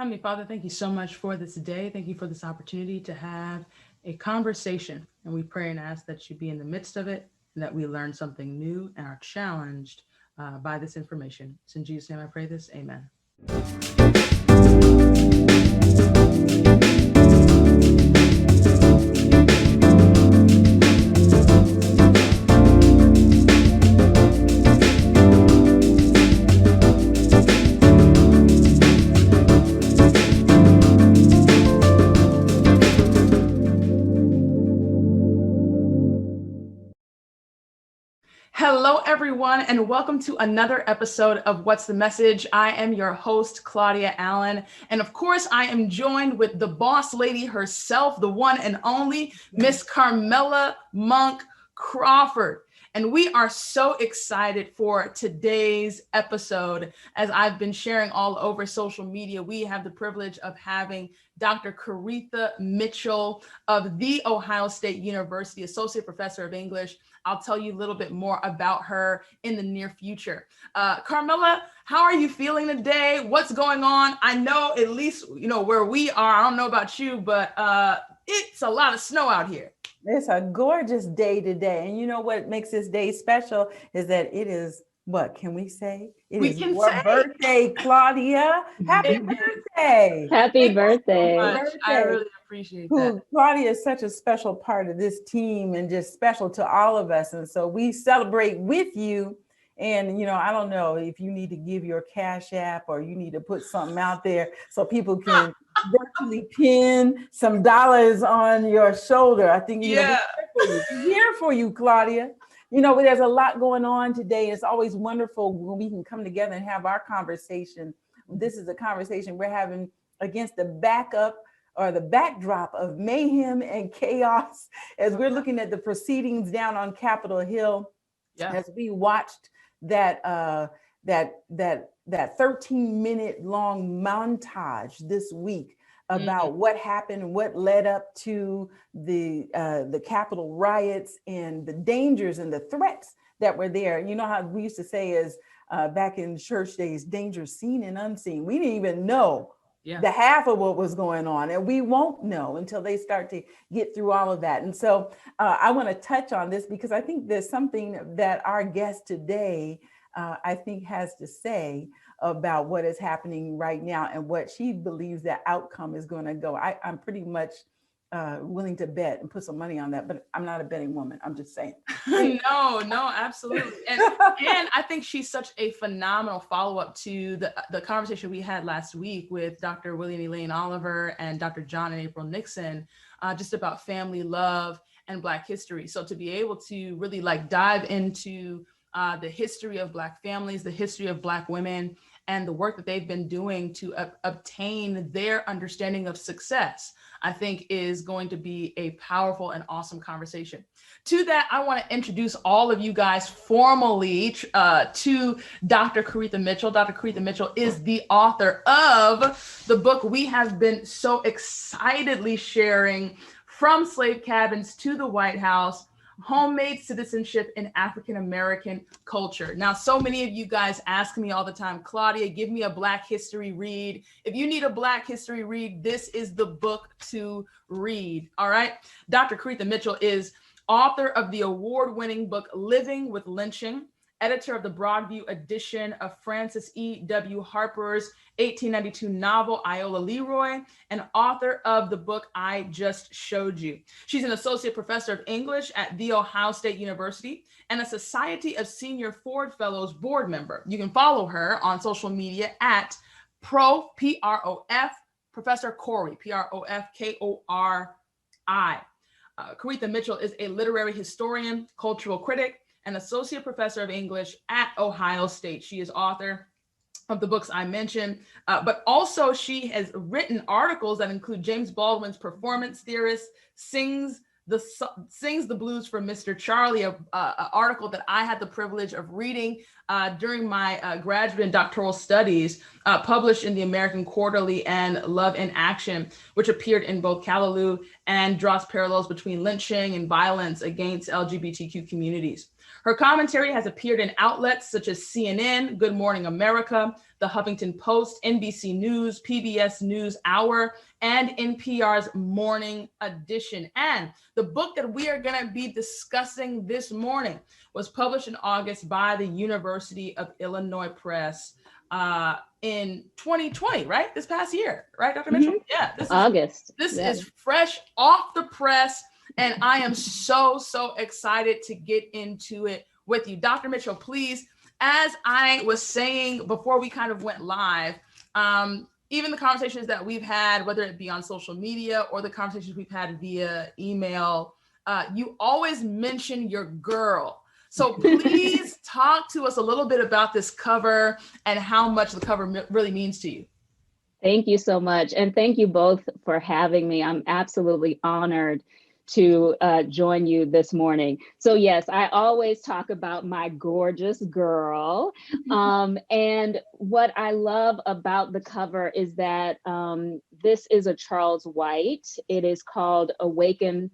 Heavenly Father, thank you so much for this day. Thank you for this opportunity to have a conversation. And we pray and ask that you be in the midst of it and that we learn something new and are challenged by this information. It's in Jesus' name I pray this. Amen. Hello, everyone, and welcome to another episode of What's the Message? I am your host, Claudia Allen. And of course, I am joined with the boss lady herself, the one and only Miss Carmela Monk Crawford. And we are so excited for today's episode. As I've been sharing all over social media, we have the privilege of having Dr. Karitha Mitchell of The Ohio State University, Associate Professor of English. I'll tell you a little bit more about her in the near future. Carmela, how are you feeling today? What's going on? I know at least, where we are, I don't know about you, but it's a lot of snow out here. It's a gorgeous day today. And you know what makes this day special is that it is, what can we say? It is your birthday, Claudia. Happy birthday. Happy birthday. I really appreciate that. Claudia is such a special part of this team and just special to all of us. And so we celebrate with you. And, I don't know if you need to give your Cash App or you need to put something out there so people can virtually pin some dollars on your shoulder. I think we're here for you, Claudia. There's a lot going on today. It's always wonderful when we can come together and have our conversation. This is a conversation we're having against the backup or the backdrop of mayhem and chaos as we're looking at the proceedings down on Capitol Hill. As we watched that 13-minute long montage this week about what happened and what led up to the Capitol riots and the dangers and the threats that were there. You know how we used to say is back in church days, danger seen and unseen. We didn't even know the half of what was going on, and we won't know until they start to get through all of that. And so I want to touch on this because I think there's something that our guest today I think has to say about what is happening right now and what she believes that outcome is going to go. I'm pretty much willing to bet and put some money on that, but I'm not a betting woman. I'm just saying. No, absolutely. And I think she's such a phenomenal follow-up to the conversation we had last week with Dr. William Elaine Oliver and Dr. John and April Nixon, just about family love and Black history. So to be able to really dive into the history of Black families, the history of Black women, and the work that they've been doing to obtain their understanding of success, I think is going to be a powerful and awesome conversation. To that, I want to introduce all of you guys formally to Dr. Karitha Mitchell. Dr. Karitha Mitchell is the author of the book we have been so excitedly sharing, From Slave Cabins to the White House, Homemade Citizenship in African American Culture. Now, so many of you guys ask me all the time, Claudia, give me a Black history read. If you need a Black history read, this is the book to read. All right. Dr. Karitha Mitchell is author of the award-winning book, Living with Lynching, editor of the Broadview edition of Francis E.W. Harper's 1892 novel, Iola Leroy, and author of the book, I Just Showed You. She's an associate professor of English at The Ohio State University and a Society of Senior Ford Fellows board member. You can follow her on social media at P-R-O-F, Professor Corey, P-R-O-F-K-O-R-I. Karitha Mitchell is a literary historian, cultural critic, and associate professor of English at Ohio State. She is author of the books I mentioned, but also she has written articles that include James Baldwin's Performance Theorist, Sings the Blues for Mr. Charlie, an article that I had the privilege of reading during my graduate and doctoral studies, published in the American Quarterly, and Love in Action, which appeared in both Callaloo and draws parallels between lynching and violence against LGBTQ communities. Her commentary has appeared in outlets such as CNN, Good Morning America, The Huffington Post, NBC News, PBS News Hour, and NPR's Morning Edition. And the book that we are going to be discussing this morning was published in August by the University of Illinois Press in 2020, right? This past year, right, Dr. Mitchell? Yeah, this is August. This is fresh off the press, and I am so excited to get into it with you. Dr. Mitchell, please, as I was saying before we kind of went live, even the conversations that we've had, whether it be on social media or the conversations we've had via email, you always mention your girl. So please talk to us a little bit about this cover and how much the cover really means to you. Thank you so much. And thank you both for having me. I'm absolutely honored to join you this morning. So yes, I always talk about my gorgeous girl. And what I love about the cover is that this is a Charles White. It is called Awaken.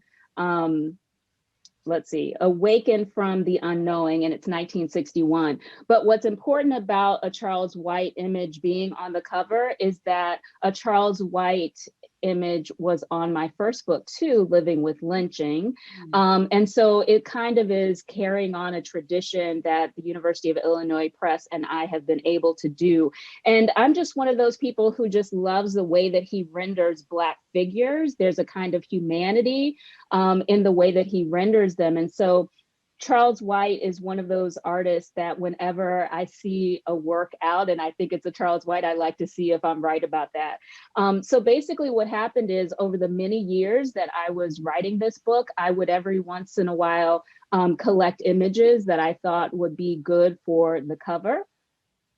Awaken from the Unknowing, and it's 1961. But what's important about a Charles White image being on the cover is that a Charles White image was on my first book too, Living with Lynching. And so it kind of is carrying on a tradition that the University of Illinois Press and I have been able to do. And I'm just one of those people who just loves the way that he renders Black figures. There's a kind of humanity in the way that he renders them. And so Charles White is one of those artists that whenever I see a work out and I think it's a Charles White, I like to see if I'm right about that. So basically what happened is over the many years that I was writing this book, I would every once in a while collect images that I thought would be good for the cover,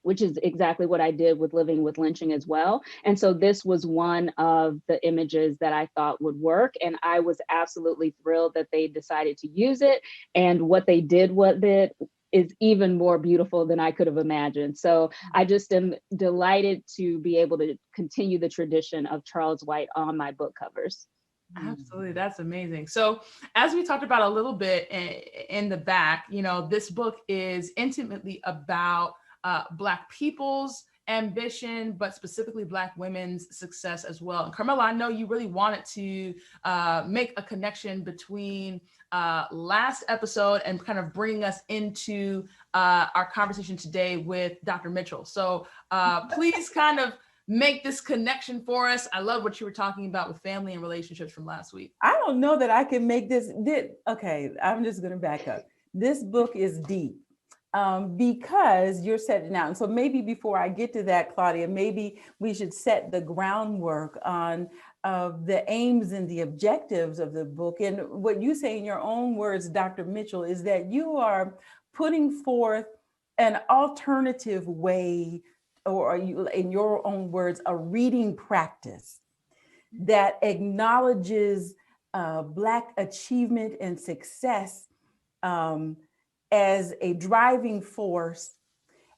which is exactly what I did with Living with Lynching as well. And so this was one of the images that I thought would work. And I was absolutely thrilled that they decided to use it. And what they did with it is even more beautiful than I could have imagined. So I just am delighted to be able to continue the tradition of Charles White on my book covers. Absolutely. That's amazing. So as we talked about a little bit in the back, you know, this book is intimately about Black people's ambition, but specifically Black women's success as well. And Carmela, I know you really wanted to make a connection between last episode and kind of bringing us into our conversation today with Dr. Mitchell. So please kind of make this connection for us. I love what you were talking about with family and relationships from last week. I don't know that I can make this. Okay, I'm just going to back up. This book is deep. Because you're setting out. And so maybe before I get to that, Claudia, maybe we should set the groundwork on the aims and the objectives of the book. And what you say in your own words, Dr. Mitchell, is that you are putting forth an alternative way, or in your own words, a reading practice that acknowledges Black achievement and success as a driving force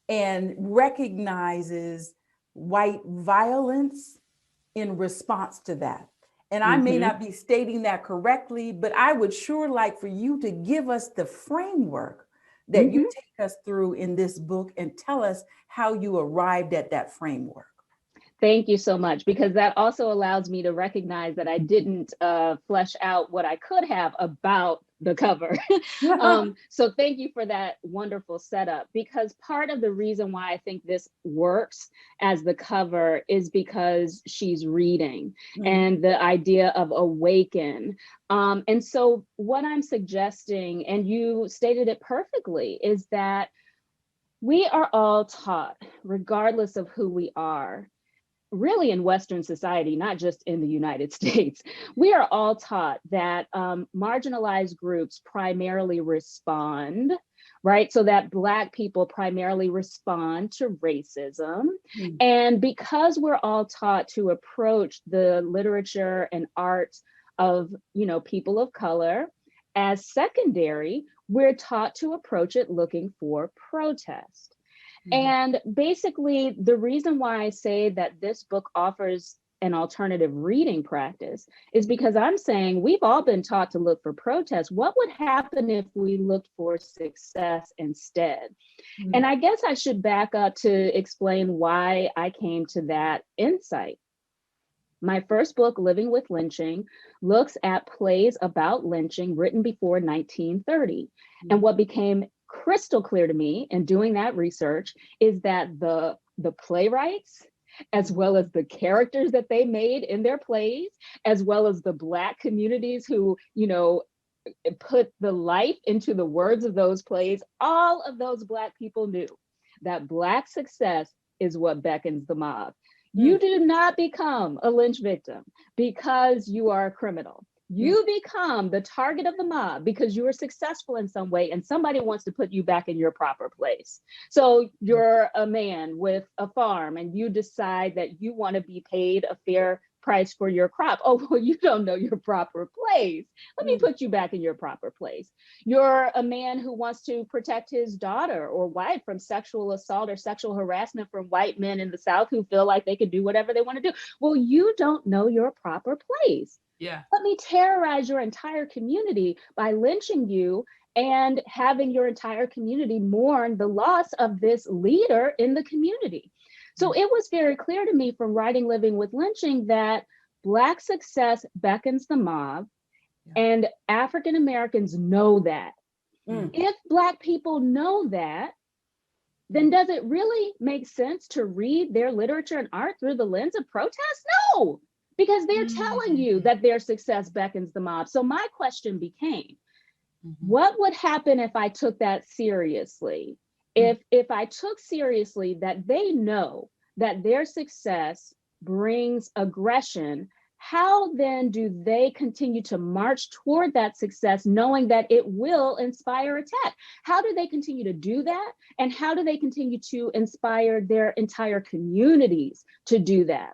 and recognizes white violence in response to that. And I may not be stating that correctly, but I would sure like for you to give us the framework that you take us through in this book and tell us how you arrived at that framework. Thank you so much, because that also allows me to recognize that I didn't flesh out what I could have about the cover. So thank you for that wonderful setup, because part of the reason why I think this works as the cover is because she's reading and the idea of awaken. And so what I'm suggesting, and you stated it perfectly, is that we are all taught, regardless of who we are, really in Western society, not just in the United States, we are all taught that marginalized groups primarily respond, right? So that Black people primarily respond to racism. And because we're all taught to approach the literature and art of, you know, people of color as secondary, we're taught to approach it looking for protest. And basically, the reason why I say that this book offers an alternative reading practice is because I'm saying we've all been taught to look for protest. What would happen if we looked for success instead? Mm. And I guess I should back up to explain why I came to that insight. My first book, Living with Lynching, looks at plays about lynching written before 1930. And what became crystal clear to me in doing that research is that the playwrights, as well as the characters that they made in their plays, as well as the Black communities who, put the life into the words of those plays, all of those Black people knew that Black success is what beckons the mob. You do not become a lynch victim because you are a criminal. You become the target of the mob because you are successful in some way and somebody wants to put you back in your proper place. So you're a man with a farm and you decide that you want to be paid a fair price for your crop. Oh, well, you don't know your proper place. Let me put you back in your proper place. You're a man who wants to protect his daughter or wife from sexual assault or sexual harassment from white men in the South who feel like they can do whatever they want to do. Well, you don't know your proper place. Yeah. Let me terrorize your entire community by lynching you and having your entire community mourn the loss of this leader in the community. So it was very clear to me from writing Living with Lynching that Black success beckons the mob, and African Americans know that. If Black people know that, then does it really make sense to read their literature and art through the lens of protest? No, because they're telling you that their success beckons the mob. So my question became, what would happen if I took that seriously? If I took seriously that they know that their success brings aggression, how then do they continue to march toward that success, knowing that it will inspire attack? How do they continue to do that? And how do they continue to inspire their entire communities to do that?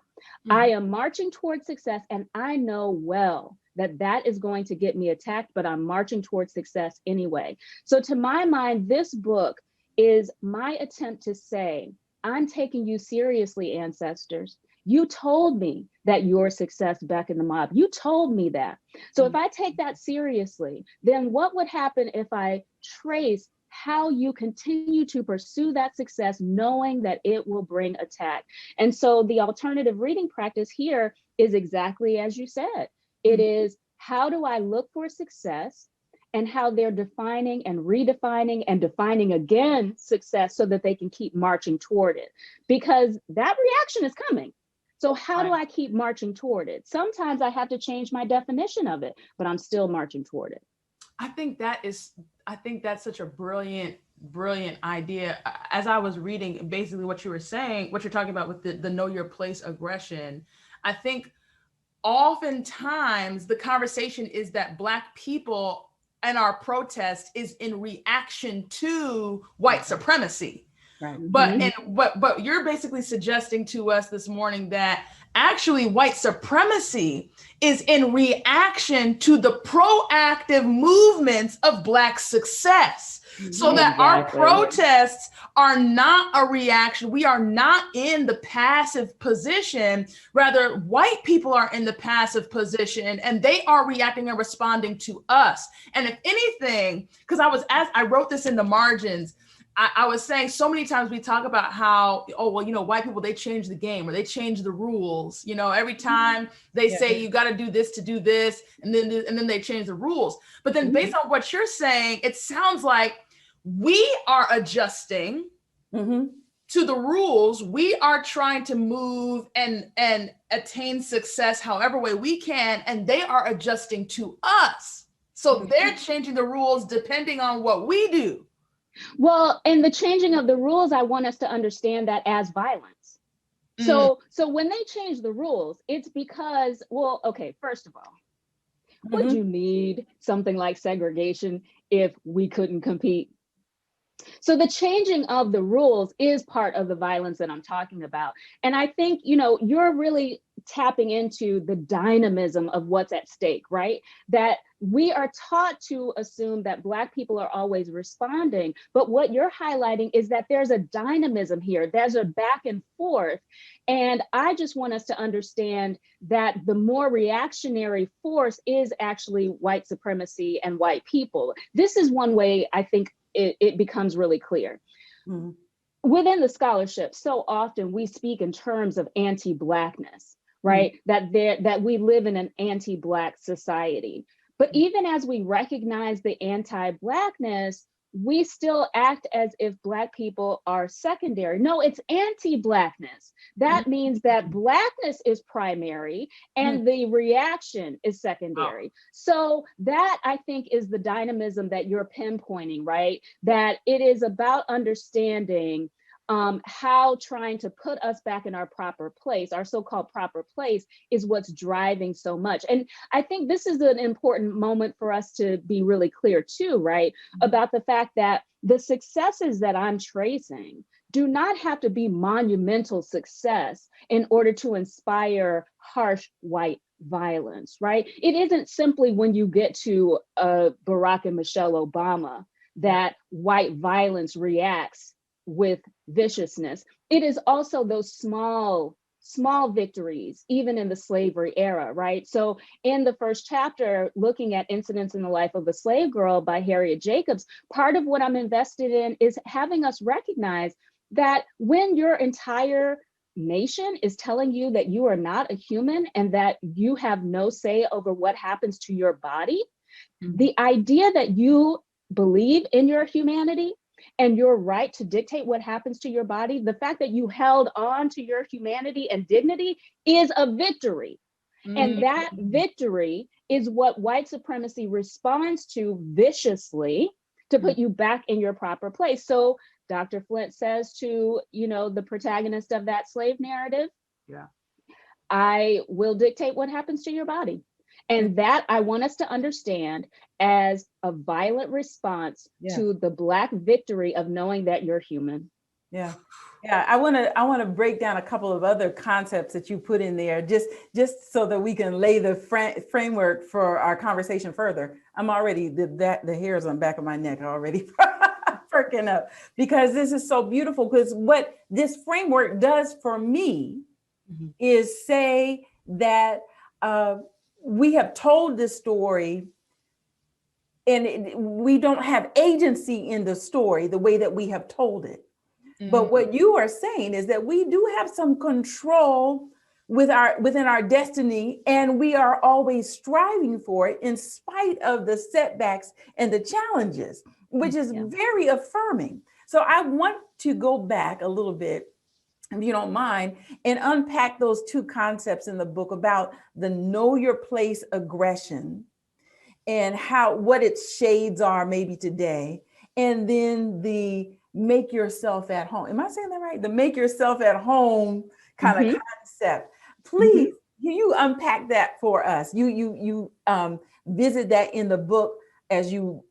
I am marching towards success, and I know well that that is going to get me attacked, but I'm marching towards success anyway. So to my mind, this book is my attempt to say, I'm taking you seriously, ancestors. You told me that your success beckoned the mob. You told me that. So if I take that seriously, then what would happen if I trace how you continue to pursue that success, knowing that it will bring attack? And so the alternative reading practice here is exactly as you said. It is, how do I look for success and how they're defining and redefining and defining again success so that they can keep marching toward it? Because that reaction is coming. So how do I keep marching toward it? Sometimes I have to change my definition of it, but I'm still marching toward it. I think that's such a brilliant idea. As I was reading basically what you were saying, what you're talking about with the know your place aggression, I think oftentimes the conversation is that Black people and our protest is in reaction to white supremacy. Right. But you're basically suggesting to us this morning that actually white supremacy is in reaction to the proactive movements of Black success. So that our protests are not a reaction. We are not in the passive position. Rather, white people are in the passive position and they are reacting and responding to us. And if anything, because I wrote this in the margins, I was saying so many times we talk about how, white people, they change the game or they change the rules. Every time they say you got to do this to do this, and then they change the rules. But then based on what you're saying, it sounds like we are adjusting to the rules. We are trying to move and attain success however way we can, and they are adjusting to us. So they're changing the rules depending on what we do. Well, in the changing of the rules, I want us to understand that as violence. So when they change the rules, it's because, well, okay, first of all, would you need something like segregation if we couldn't compete? So the changing of the rules is part of the violence that I'm talking about. And I think, you're really tapping into the dynamism of what's at stake, right? That we are taught to assume that Black people are always responding. But what you're highlighting is that there's a dynamism here. There's a back and forth. And I just want us to understand that the more reactionary force is actually white supremacy and white people. This is one way I think it becomes really clear. Mm-hmm. Within the scholarship, so often we speak in terms of anti-Blackness, right? Mm-hmm. That we live in an anti-Black society. But even as we recognize the anti-Blackness, we still act as if Black people are secondary. No, it's anti-Blackness. That means that Blackness is primary and the reaction is secondary. So that, I think, is the dynamism that you're pinpointing, right? That it is about understanding how trying to put us back in our proper place, our so-called proper place, is what's driving so much. And I think this is an important moment for us to be really clear too, right? About the fact that the successes that I'm tracing do not have to be monumental success in order to inspire harsh white violence, right? It isn't simply when you get to Barack and Michelle Obama that white violence reacts with viciousness. It is also those small victories, even in the slavery era, right? So in the first chapter, looking at Incidents in the Life of a Slave Girl by Harriet Jacobs, part of what I'm invested in is having us recognize that when your entire nation is telling you that you are not a human and that you have no say over what happens to your body, the idea that you believe in your humanity and your right to dictate what happens to your body, the fact that you held on to your humanity and dignity is a victory. And that victory is what white supremacy responds to viciously to put you back in your proper place. So Dr. Flint says to, the protagonist of that slave narrative, I will dictate what happens to your body. And that I want us to understand as a violent response to the Black victory of knowing that you're human. Yeah. I want to break down a couple of other concepts that you put in there, just so that we can lay the framework for our conversation further. I'm already the hairs on the back of my neck are already perking up, because this is so beautiful. Because what this framework does for me is say that we have told this story and we don't have agency in the story the way that we have told it. But what you are saying is that we do have some control within our destiny, and we are always striving for it in spite of the setbacks and the challenges, which is very affirming. So I want to go back a little bit, if you don't mind, and unpack those two concepts in the book about the know your place aggression and what its shades are maybe today, and then the make yourself at home. Am I saying that right? The make yourself at home kind of concept. Please, can you unpack that for us? You visit that in the book as you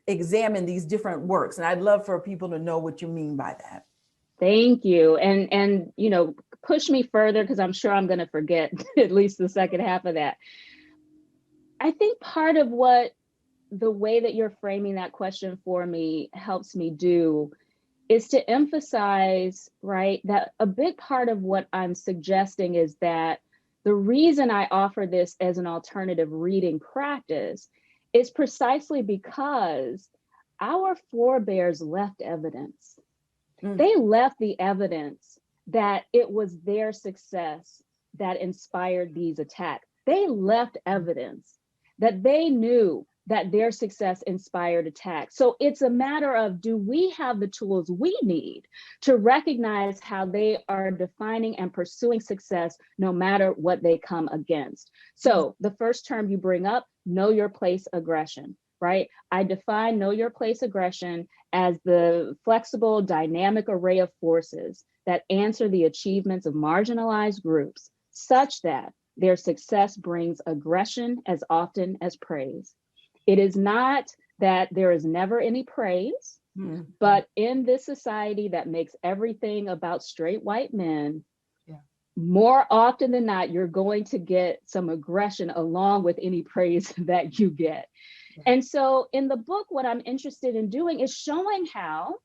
examine these different works, and I'd love for people to know what you mean by that. Thank you. And push me further, because I'm sure I'm going to forget at least the second half of that. I think part of what the way that you're framing that question for me helps me do is to emphasize, right, that a big part of what I'm suggesting is that the reason I offer this as an alternative reading practice is precisely because our forebears left evidence. They left the evidence that it was their success that inspired these attacks. They left evidence that they knew that their success inspired attacks. So it's a matter of, do we have the tools we need to recognize how they are defining and pursuing success no matter what they come against? So the first term you bring up, know your place aggression, right? I define know your place aggression as the flexible, dynamic array of forces that answer the achievements of marginalized groups such that their success brings aggression as often as praise. It is not that there is never any praise, Mm. But in this society that makes everything about straight white men, more often than not, you're going to get some aggression along with any praise that you get. And so in the book, what I'm interested in doing is showing how,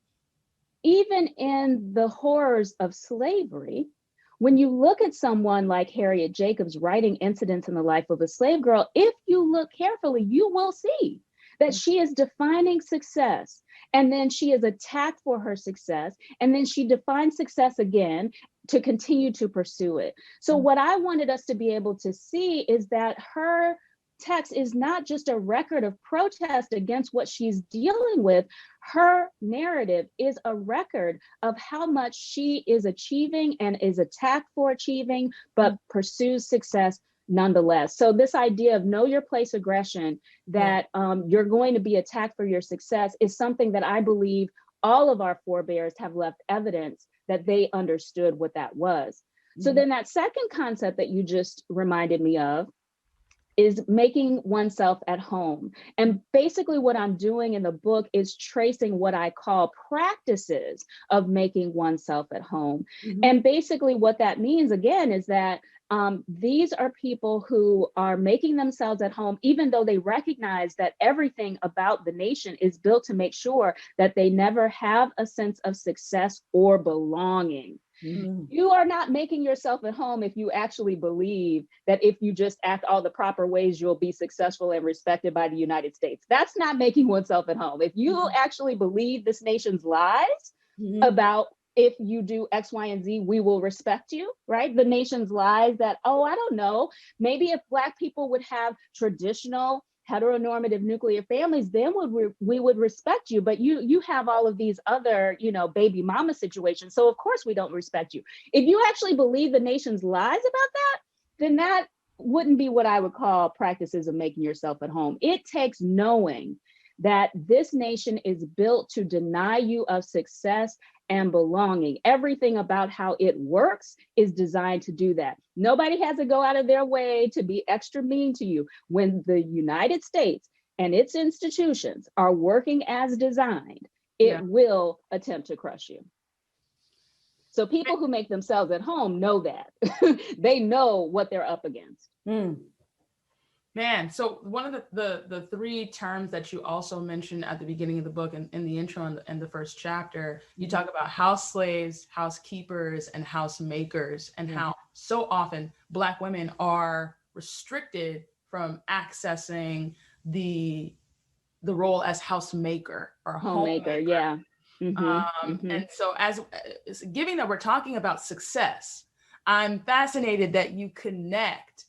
even in the horrors of slavery, when you look at someone like Harriet Jacobs writing incidents in the life of a slave girl, if you look carefully, you will see that she is defining success. And then she is attacked for her success. And then she defines success again to continue to pursue it. So what I wanted us to be able to see is that her text is not just a record of protest against what she's dealing with. Her narrative is a record of how much she is achieving and is attacked for achieving, but pursues success nonetheless. So this idea of know your place aggression, that you're going to be attacked for your success, is something that I believe all of our forebears have left evidence that they understood what that was. So then that second concept that you just reminded me of is making oneself at home. And basically what I'm doing in the book is tracing what I call practices of making oneself at home. And basically what that means, again, is that these are people who are making themselves at home, even though they recognize that everything about the nation is built to make sure that they never have a sense of success or belonging. You are not making yourself at home if you actually believe that if you just act all the proper ways, you'll be successful and respected by the United States. That's not making oneself at home. If you actually believe this nation's lies about if you do X, Y, and Z, we will respect you, right? The nation's lies that, oh, I don't know, maybe if Black people would have traditional heteronormative nuclear families, then we would respect you. But you have all of these other, baby mama situations. So of course we don't respect you. If you actually believe the nation's lies about that, then that wouldn't be what I would call practices of making yourself at home. It takes knowing that this nation is built to deny you of success and belonging. Everything about how it works is designed to do that. Nobody has to go out of their way to be extra mean to you. When the United States and its institutions are working as designed, it will attempt to crush you. So people who make themselves at home know that. They know what they're up against. Man, so one of the three terms that you also mentioned at the beginning of the book and in the intro and the first chapter, you talk about house slaves, housekeepers, and housemakers, and how so often Black women are restricted from accessing the role as housemaker or homemaker. And so as given that we're talking about success, I'm fascinated that you connect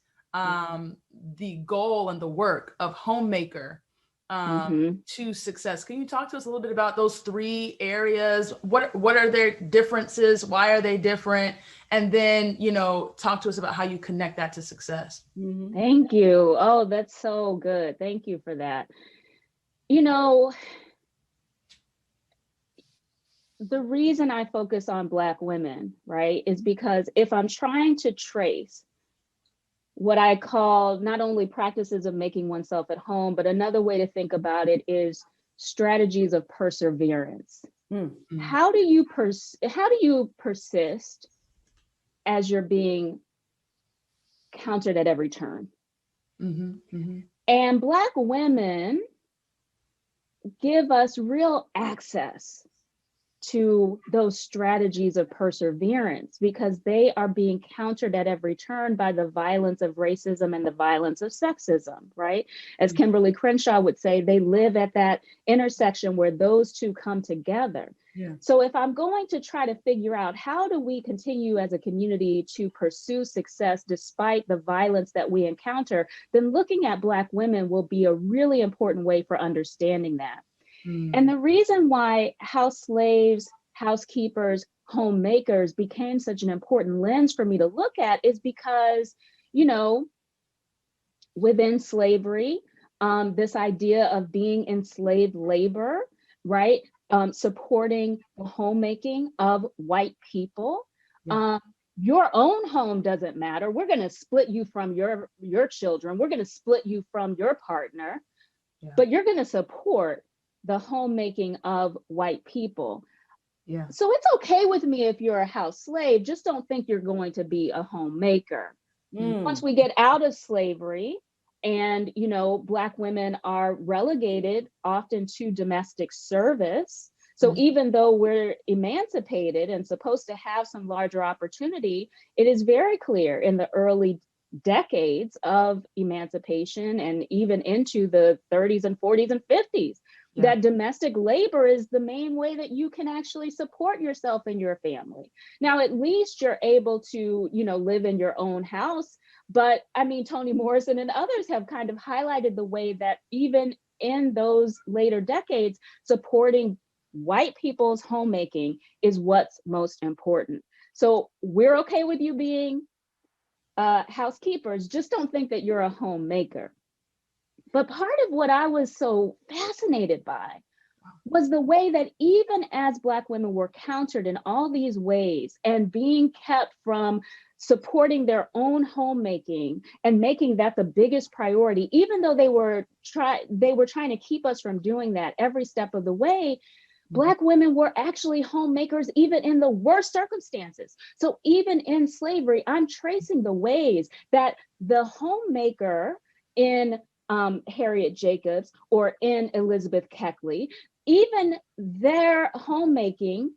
the goal and the work of homemaker to success. Can you talk to us a little bit about those three areas? What are their differences? Why are they different? And then, talk to us about how you connect that to success. Thank you. Oh, that's so good. Thank you for that. The reason I focus on Black women, right, is because if I'm trying to trace what I call not only practices of making oneself at home, but another way to think about it is strategies of perseverance. How do you persist as you're being countered at every turn? And Black women give us real access to those strategies of perseverance because they are being countered at every turn by the violence of racism and the violence of sexism, right? As Kimberly Crenshaw would say, they live at that intersection where those two come together. So if I'm going to try to figure out how do we continue as a community to pursue success despite the violence that we encounter, then looking at Black women will be a really important way for understanding that. And the reason why house slaves, housekeepers, homemakers became such an important lens for me to look at is because, within slavery, this idea of being enslaved labor, right? Supporting the homemaking of white people. Your own home doesn't matter. We're going to split you from your children. We're going to split you from your partner, but you're going to support the homemaking of white people. Yeah. So it's okay with me if you're a house slave, just don't think you're going to be a homemaker. Once we get out of slavery and, you know, Black women are relegated often to domestic service. So even though we're emancipated and supposed to have some larger opportunity, it is very clear in the early decades of emancipation and even into the 30s and 40s and 50s that domestic labor is the main way that you can actually support yourself and your family. Now, at least you're able to, you know, live in your own house. But I mean, Toni Morrison and others have kind of highlighted the way that even in those later decades, supporting white people's homemaking is what's most important. So we're okay with you being housekeepers, just don't think that you're a homemaker. But part of what I was so fascinated by was the way that even as Black women were countered in all these ways and being kept from supporting their own homemaking and making that the biggest priority, even though they were trying to keep us from doing that every step of the way, Black women were actually homemakers even in the worst circumstances. So even in slavery, I'm tracing the ways that the homemaker in Harriet Jacobs or in Elizabeth Keckley, even their homemaking,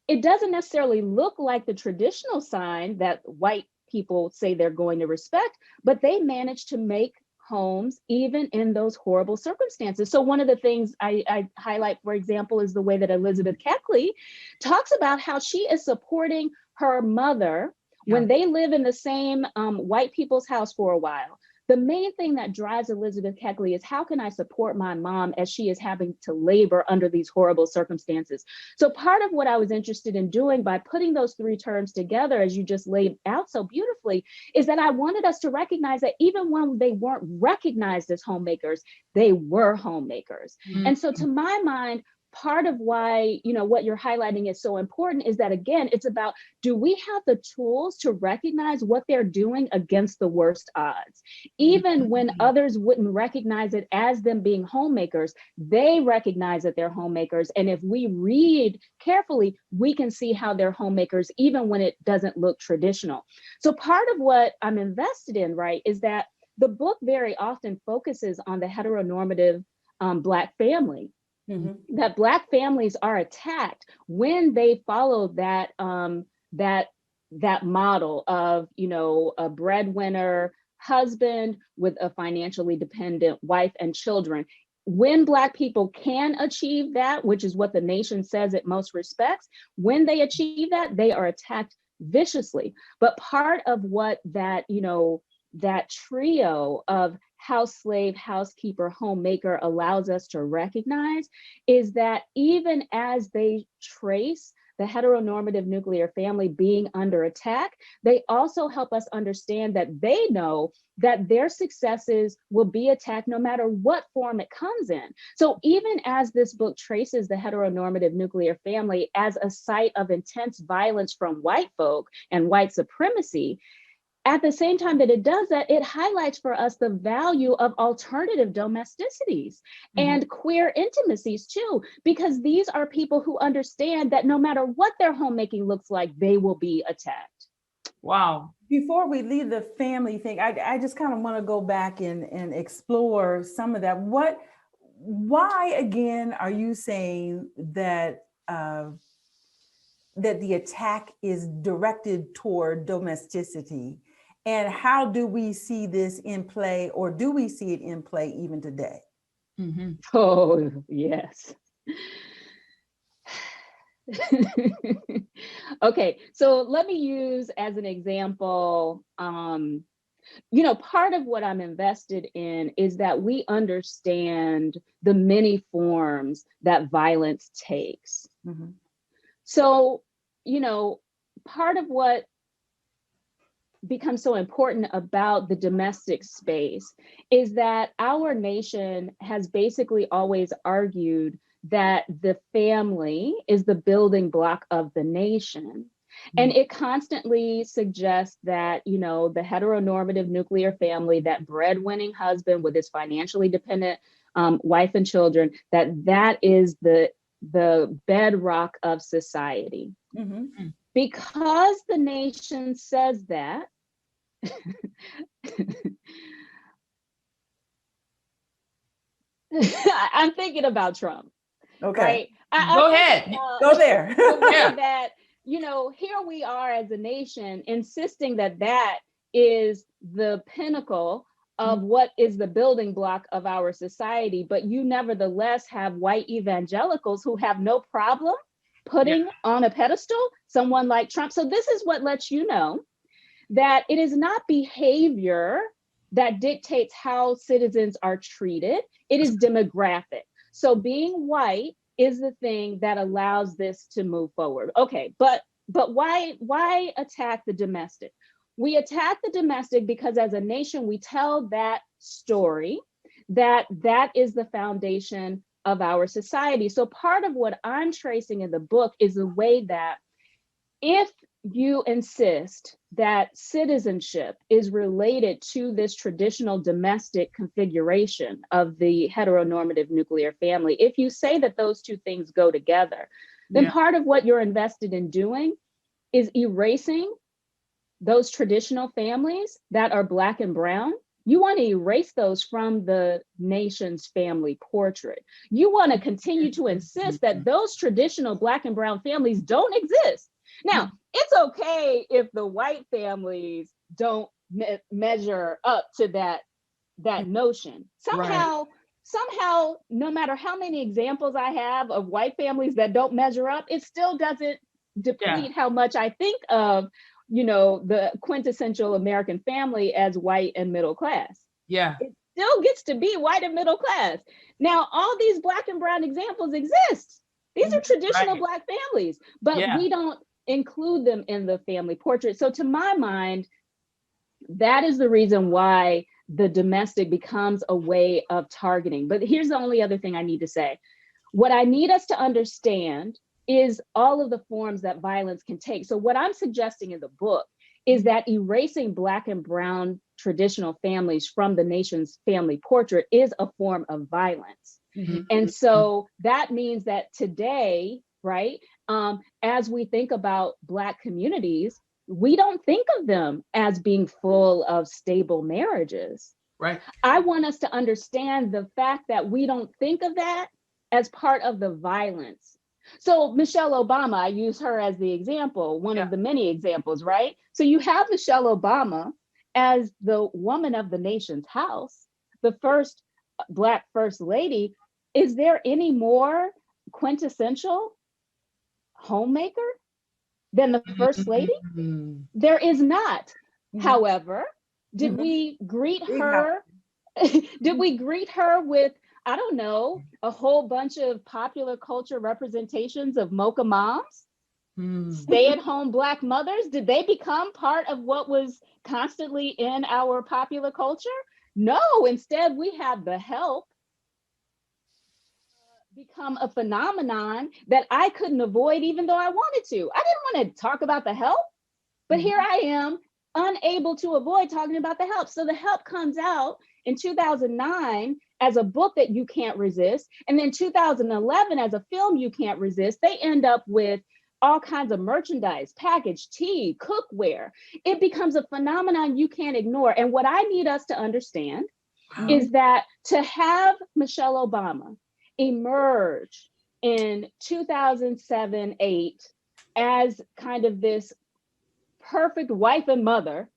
it doesn't necessarily look like the traditional sign that white people say they're going to respect, but they managed to make homes even in those horrible circumstances. So one of the things I highlight, for example, is the way that Elizabeth Keckley talks about how she is supporting her mother when they live in the same white people's house for a while. The main thing that drives Elizabeth Keckley is how can I support my mom as she is having to labor under these horrible circumstances? So part of what I was interested in doing by putting those three terms together, as you just laid out so beautifully, is that I wanted us to recognize that even when they weren't recognized as homemakers, they were homemakers. And so to my mind, part of why, you know, what you're highlighting is so important is that, again, it's about, do we have the tools to recognize what they're doing against the worst odds? Even when others wouldn't recognize it as them being homemakers, they recognize that they're homemakers. And if we read carefully, we can see how they're homemakers, even when it doesn't look traditional. So part of what I'm invested in, right, is that the book very often focuses on the heteronormative Black family. That Black families are attacked when they follow that that model of, you know, a breadwinner husband with a financially dependent wife and children. When Black people can achieve that, which is what the nation says it most respects, when they achieve that, they are attacked viciously. But part of what that, you know, that trio of house slave, housekeeper, homemaker allows us to recognize is that even as they trace the heteronormative nuclear family being under attack, they also help us understand that they know that their successes will be attacked no matter what form it comes in. So even as this book traces the heteronormative nuclear family as a site of intense violence from white folk and white supremacy, at the same time that it does that, it highlights for us the value of alternative domesticities and queer intimacies too, because these are people who understand that no matter what their homemaking looks like, they will be attacked. Wow. Before we leave the family thing, I just kind of want to go back and explore some of that. Why again are you saying that that the attack is directed toward domesticity? And how do we see this in play, or do we see it in play even today? Oh, yes. Okay, so let me use as an example, you know, part of what I'm invested in is that we understand the many forms that violence takes. So, you know, part of what becomes so important about the domestic space is that our nation has basically always argued that the family is the building block of the nation. And it constantly suggests that, you know, the heteronormative nuclear family, that breadwinning husband with his financially dependent wife and children, that is the bedrock of society. Mm-hmm. Because the nation says that, I'm thinking about Trump. Okay. Right? Go ahead. Go there. The way Yeah. that, here we are as a nation insisting that is the pinnacle of what is the building block of our society, but you nevertheless have white evangelicals who have no problem putting on a pedestal someone like Trump. So this is what lets you know that it is not behavior that dictates how citizens are treated. It is demographic. So being white is the thing that allows this to move forward. Okay, but why attack the domestic? We attack the domestic because as a nation, we tell that story, that is the foundation of our society. So part of what I'm tracing in the book is the way that if you insist that citizenship is related to this traditional domestic configuration of the heteronormative nuclear family, if you say that those two things go together, then part of what you're invested in doing is erasing those traditional families that are Black and brown. You want to erase those from the nation's family portrait. You want to continue to insist that those traditional Black and brown families don't exist. Now, it's okay if the white families don't measure up to that notion. Somehow, no matter how many examples I have of white families that don't measure up, it still doesn't deplete how much I think of, the quintessential American family as white and middle class. Yeah. It still gets to be white and middle class. Now, all these Black and brown examples exist. These are traditional Black families, but we don't include them in the family portrait. So to my mind, that is the reason why the domestic becomes a way of targeting. But here's the only other thing I need to say. What I need us to understand is all of the forms that violence can take. So what I'm suggesting in the book is that erasing Black and brown traditional families from the nation's family portrait is a form of violence. And so that means that today, right, as we think about Black communities, we don't think of them as being full of stable marriages. Right. I want us to understand the fact that we don't think of that as part of the violence. So Michelle Obama, I use her as the example, one of the many examples, right? So you have Michelle Obama as the woman of the nation's house, the first Black first lady. Is there any more quintessential homemaker than the first lady? There is not. However, did we greet her? Did we greet her with, I don't know, a whole bunch of popular culture representations of mocha moms, stay-at-home Black mothers? Did they become part of what was constantly in our popular culture? No, instead we have the help become a phenomenon that I couldn't avoid even though I wanted to. I didn't want to talk about the help, but here I am unable to avoid talking about the help. So the help comes out in 2009 as a book that you can't resist. And then 2011 as a film you can't resist. They end up with all kinds of merchandise, packaged tea, cookware. It becomes a phenomenon you can't ignore. And what I need us to understand is that to have Michelle Obama emerge in 2007-8 as kind of this perfect wife and mother,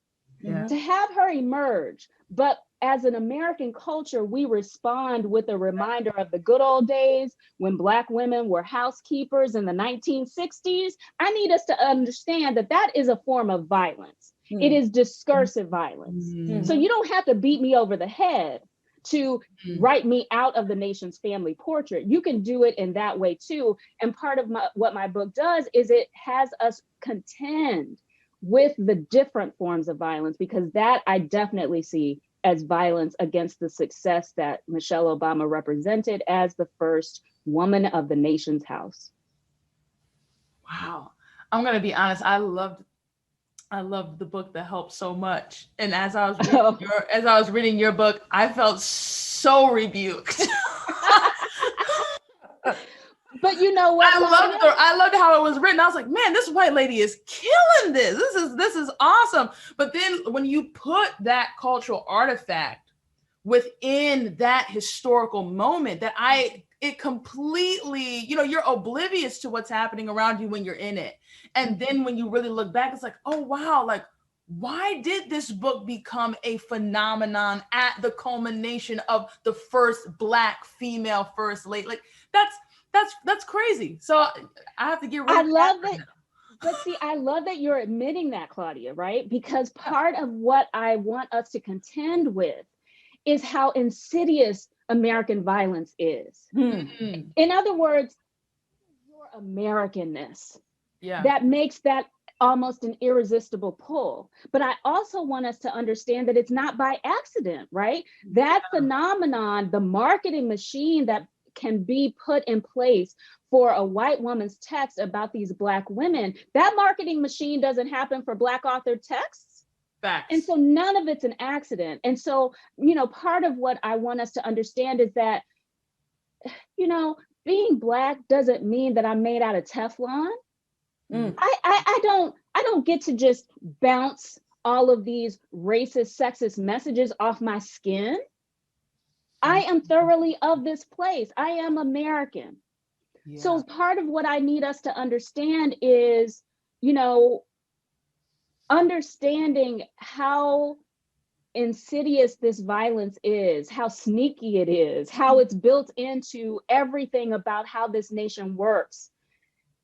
to have her emerge, but as an American culture, we respond with a reminder of the good old days when Black women were housekeepers in the 1960s. I need us to understand that that is a form of violence. It is discursive violence. So you don't have to beat me over the head to write me out of the nation's family portrait. You can do it in that way too. And part of what my book does is it has us contend with the different forms of violence, because that I definitely see as violence against the success that Michelle Obama represented as the first woman of the nation's house. Wow. I'm going to be honest. I loved the book, The Help, so much. And as I was reading, as I was reading your book, I felt so rebuked. But you know what? I loved how it was written. I was like, man, this white lady is killing this. This is awesome. But then when you put that cultural artifact within that historical moment, it completely, you're oblivious to what's happening around you when you're in it. And then when you really look back, it's like, oh wow, like, why did this book become a phenomenon at the culmination of the first Black female first lady? Like, that's crazy. So I have to get rid of I love that. But see, I love that you're admitting that, Claudia, right? Because part of what I want us to contend with is how insidious American violence is. Mm-hmm. In other words, your Americanness Yeah. that makes that almost an irresistible pull. But I also want us to understand that it's not by accident, right? That phenomenon, the marketing machine that can be put in place for a white woman's text about these Black women, that marketing machine doesn't happen for Black authored texts. Facts. And so none of it's an accident. And so, part of what I want us to understand is that, being Black doesn't mean that I'm made out of Teflon. I don't get to just bounce all of these racist, sexist messages off my skin. I am thoroughly of this place. I am American. Yeah. So part of what I need us to understand is, understanding how insidious this violence is, how sneaky it is, how it's built into everything about how this nation works.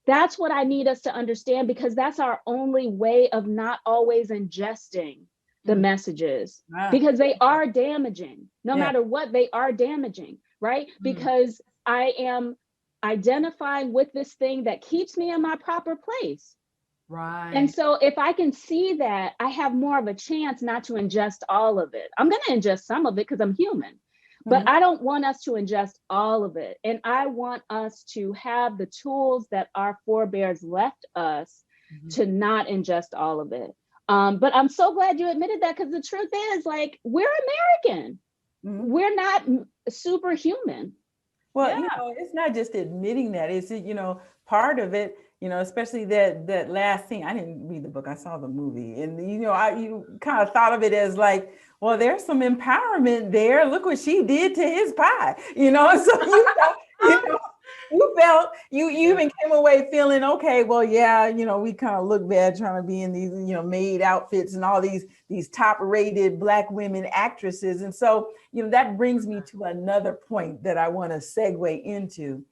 That's what I need us to understand, because that's our only way of not always ingesting the messages, because they are damaging. No matter what, they are damaging, right? Because I am identifying with this thing that keeps me in my proper place. Right. And so if I can see that, I have more of a chance not to ingest all of it. I'm going to ingest some of it because I'm human, but I don't want us to ingest all of it. And I want us to have the tools that our forebears left us to not ingest all of it. But I'm so glad you admitted that, because the truth is, like, we're American. We're not superhuman. Well, it's not just admitting that. It's, part of it, especially that last scene. I didn't read the book, I saw the movie. And, you kind of thought of it as like, well, there's some empowerment there. Look what she did to his pie, so you felt, you even came away feeling, okay, well, yeah, we kind of look bad trying to be in these, maid outfits and all these top rated Black women actresses. And so, that brings me to another point that I want to segue into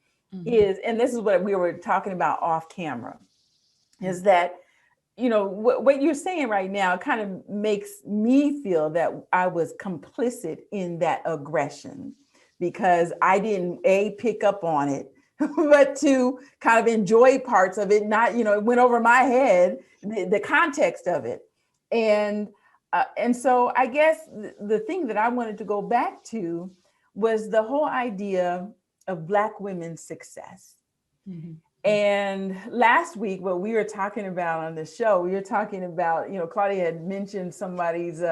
is, and this is what we were talking about off camera, is that, what you're saying right now kind of makes me feel that I was complicit in that aggression, because I didn't pick up on it, but to kind of enjoy parts of it, not, it went over my head, the context of it. And so I guess the thing that I wanted to go back to was the whole idea of Black women's success. And last week, what we were talking about on the show, we were talking about, Claudia had mentioned somebody's,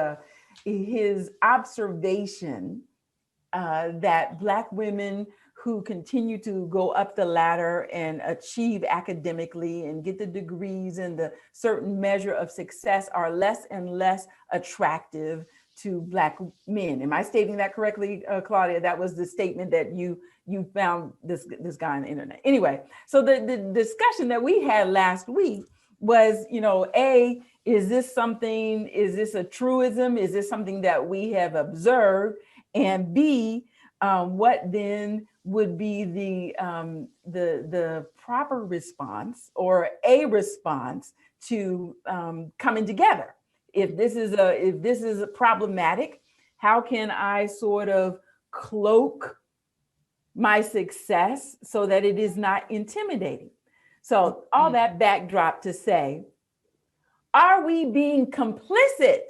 his observation that Black women who continue to go up the ladder and achieve academically and get the degrees and the certain measure of success are less and less attractive to Black men. Am I stating that correctly, Claudia? That was the statement that you found this guy on the internet. Anyway, so the discussion that we had last week was, is this a truism? Is this something that we have observed? And B, what then would be the proper response or a response to coming together? If this is problematic, how can I sort of cloak my success so that it is not intimidating? So all that backdrop to say, are we being complicit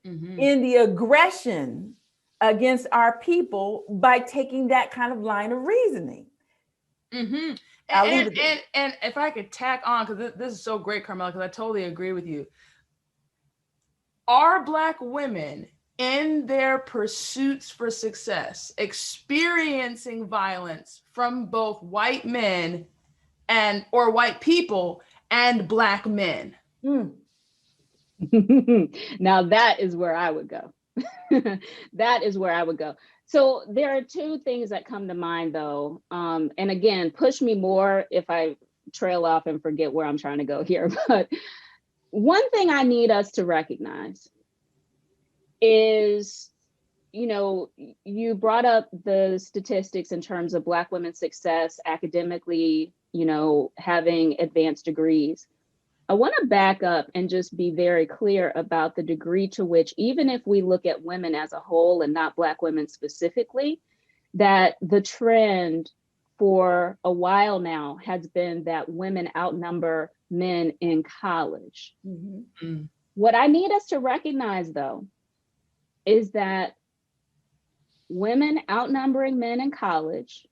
in the aggression against our people by taking that kind of line of reasoning? And if I could tack on, because this is so great, Carmela, because I totally agree with you. Are Black women in their pursuits for success, experiencing violence from both white men or white people and Black men. Now that is where I would go. That is where I would go. So there are two things that come to mind though. And again, push me more if I trail off and forget where I'm trying to go here. But one thing I need us to recognize is, you know, you brought up the statistics in terms of Black women's success academically, you know, having advanced degrees. I want to back up and just be very clear about the degree to which, even if we look at women as a whole and not Black women specifically, that the trend for a while now has been that women outnumber men in college. Mm-hmm. What I need us to recognize, though, is that women outnumbering men in college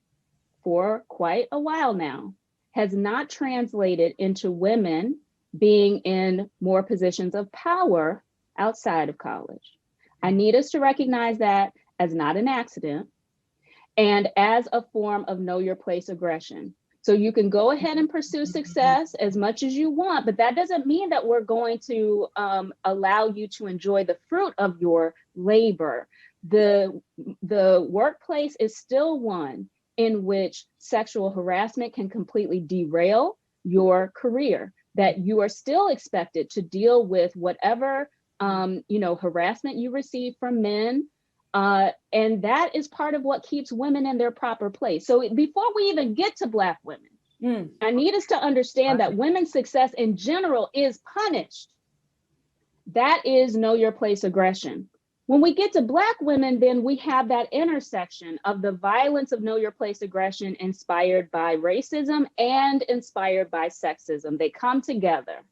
for quite a while now has not translated into women being in more positions of power outside of college. I need us to recognize that as not an accident and as a form of know your place aggression. So you can go ahead and pursue success as much as you want, but that doesn't mean that we're going to allow you to enjoy the fruit of your labor. The workplace is still one in which sexual harassment can completely derail your career, that you are still expected to deal with whatever harassment you receive from men. And that is part of what keeps women in their proper place. So before we even get to Black women, I need us to understand that women's success in general is punished. That is know your place aggression. When we get to Black women, then we have that intersection of the violence of know your place aggression inspired by racism and inspired by sexism. They come together.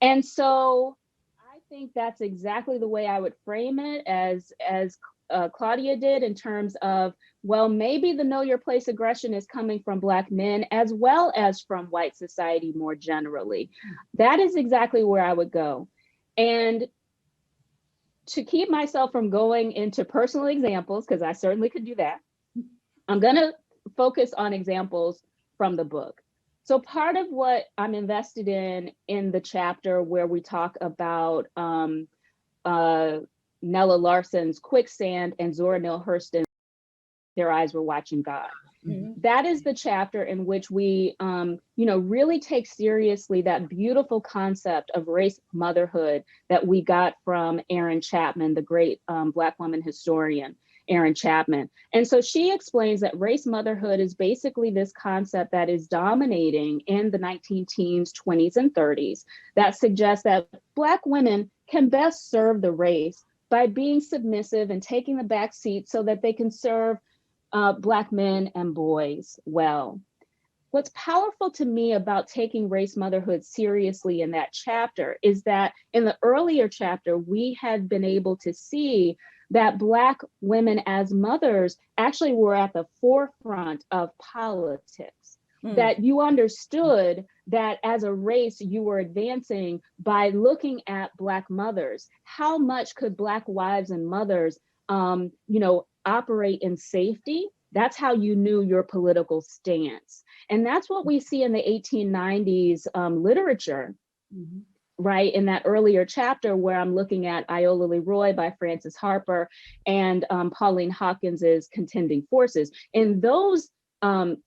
And so I think that's exactly the way I would frame it, as Claudia did, in terms of, well, maybe the know your place aggression is coming from Black men as well as from white society more generally. That is exactly where I would go. And to keep myself from going into personal examples, because I certainly could do that, I'm going to focus on examples from the book. So part of what I'm invested in the chapter where we talk about Nella Larson's Quicksand and Zora Neale Hurston's Their Eyes Were Watching God. Mm-hmm. That is the chapter in which we, really take seriously that beautiful concept of race motherhood that we got from Erin Chapman, the great Black woman historian, Erin Chapman. And so she explains that race motherhood is basically this concept that is dominating in the 19-teens, 20s, and 30s that suggests that Black women can best serve the race by being submissive and taking the back seat so that they can serve Black men and boys well. What's powerful to me about taking race motherhood seriously in that chapter is that in the earlier chapter, we had been able to see that Black women as mothers actually were at the forefront of politics, that you understood that as a race you were advancing by looking at Black mothers. How much could Black wives and mothers operate in safety? That's how you knew your political stance. And that's what we see in the 1890s literature, right? In that earlier chapter where I'm looking at Iola Leroy by Frances Harper and Pauline Hawkins's Contending Forces. In those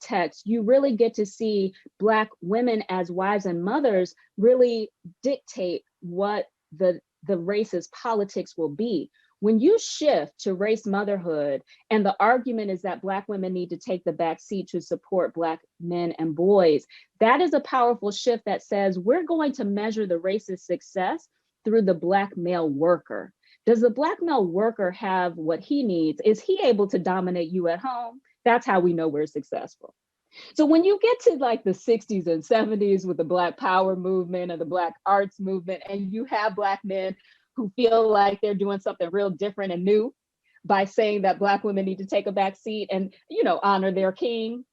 texts, you really get to see Black women as wives and mothers really dictate what the race's politics will be. When you shift to race motherhood, and the argument is that Black women need to take the back seat to support Black men and boys, that is a powerful shift that says we're going to measure the race's success through the Black male worker. Does the Black male worker have what he needs? Is he able to dominate you at home? That's how we know we're successful. So when you get to like the 60s and 70s with the Black Power movement and the Black arts movement, and you have Black men who feel like they're doing something real different and new by saying that Black women need to take a back seat and, honor their king,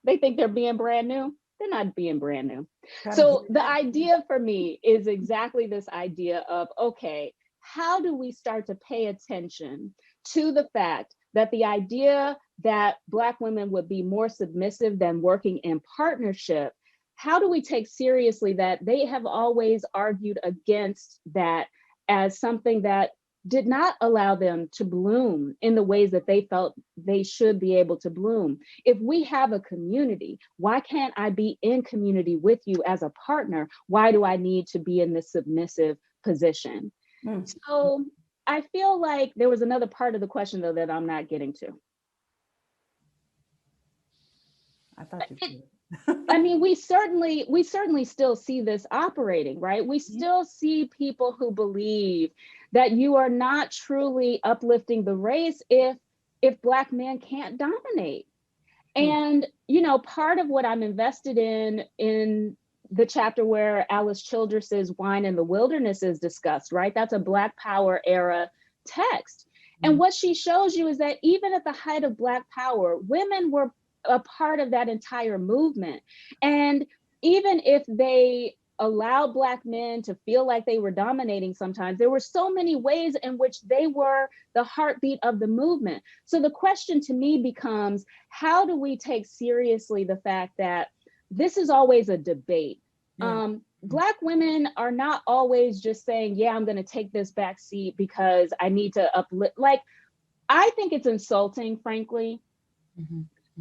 they think they're being brand new. They're not being brand new. So the idea for me is exactly this idea of, okay, how do we start to pay attention to the fact that the idea that Black women would be more submissive than working in partnership, how do we take seriously that they have always argued against that as something that did not allow them to bloom in the ways that they felt they should be able to bloom? If we have a community, why can't I be in community with you as a partner? Why do I need to be in this submissive position? So I feel like there was another part of the question though that I'm not getting to. I thought you could. I mean, we certainly still see this operating, right? We still see people who believe that you are not truly uplifting the race if Black men can't dominate. And, you know, part of what I'm invested in the chapter where Alice Childress's Wine in the Wilderness is discussed, right? That's a Black Power era text. And what she shows you is that even at the height of Black Power, women were a part of that entire movement. And even if they allowed Black men to feel like they were dominating sometimes, there were so many ways in which they were the heartbeat of the movement. So the question to me becomes, how do we take seriously the fact that this is always a debate? Black women are not always just saying, yeah, I'm going to take this back seat because I need to uplift. Like, I think it's insulting, frankly,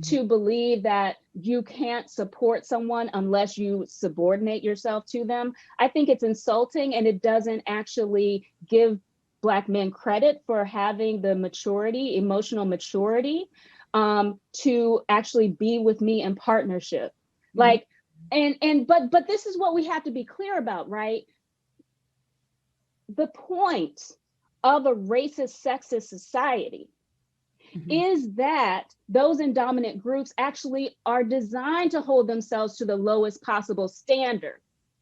to believe that you can't support someone unless you subordinate yourself to them. I think it's insulting, and it doesn't actually give Black men credit for having the maturity, emotional maturity, to actually be with me in partnership. Like, but this is what we have to be clear about, right? The point of a racist, sexist society is that those in dominant groups actually are designed to hold themselves to the lowest possible standard.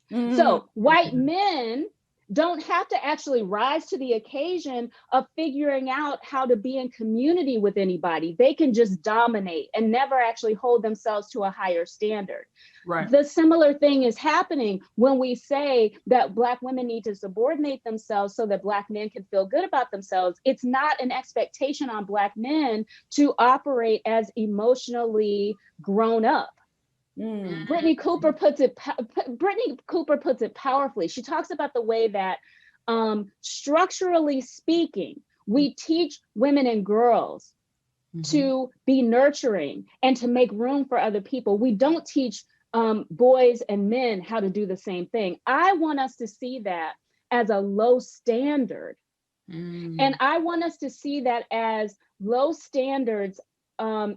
So white men don't have to actually rise to the occasion of figuring out how to be in community with anybody. They can just dominate and never actually hold themselves to a higher standard. Right. The similar thing is happening when we say that Black women need to subordinate themselves so that Black men can feel good about themselves. It's not an expectation on Black men to operate as emotionally grown up. Brittany Cooper puts it powerfully. She talks about the way that structurally speaking, we teach women and girls to be nurturing and to make room for other people. We don't teach boys and men how to do the same thing. I want us to see that as a low standard. And I want us to see that as low standards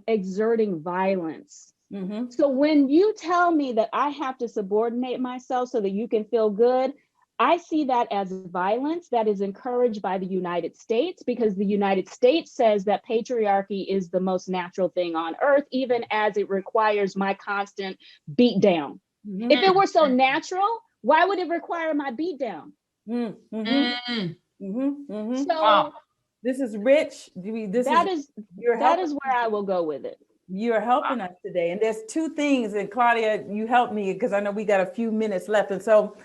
exerting violence. So when you tell me that I have to subordinate myself so that you can feel good, I see that as violence that is encouraged by the United States, because the United States says that patriarchy is the most natural thing on earth, even as it requires my constant beat down. If it were so natural, why would it require my beat down? So this is rich. That is where I will go with it. You're helping us today. And there's two things, and Claudia, you helped me because I know we got a few minutes left. And so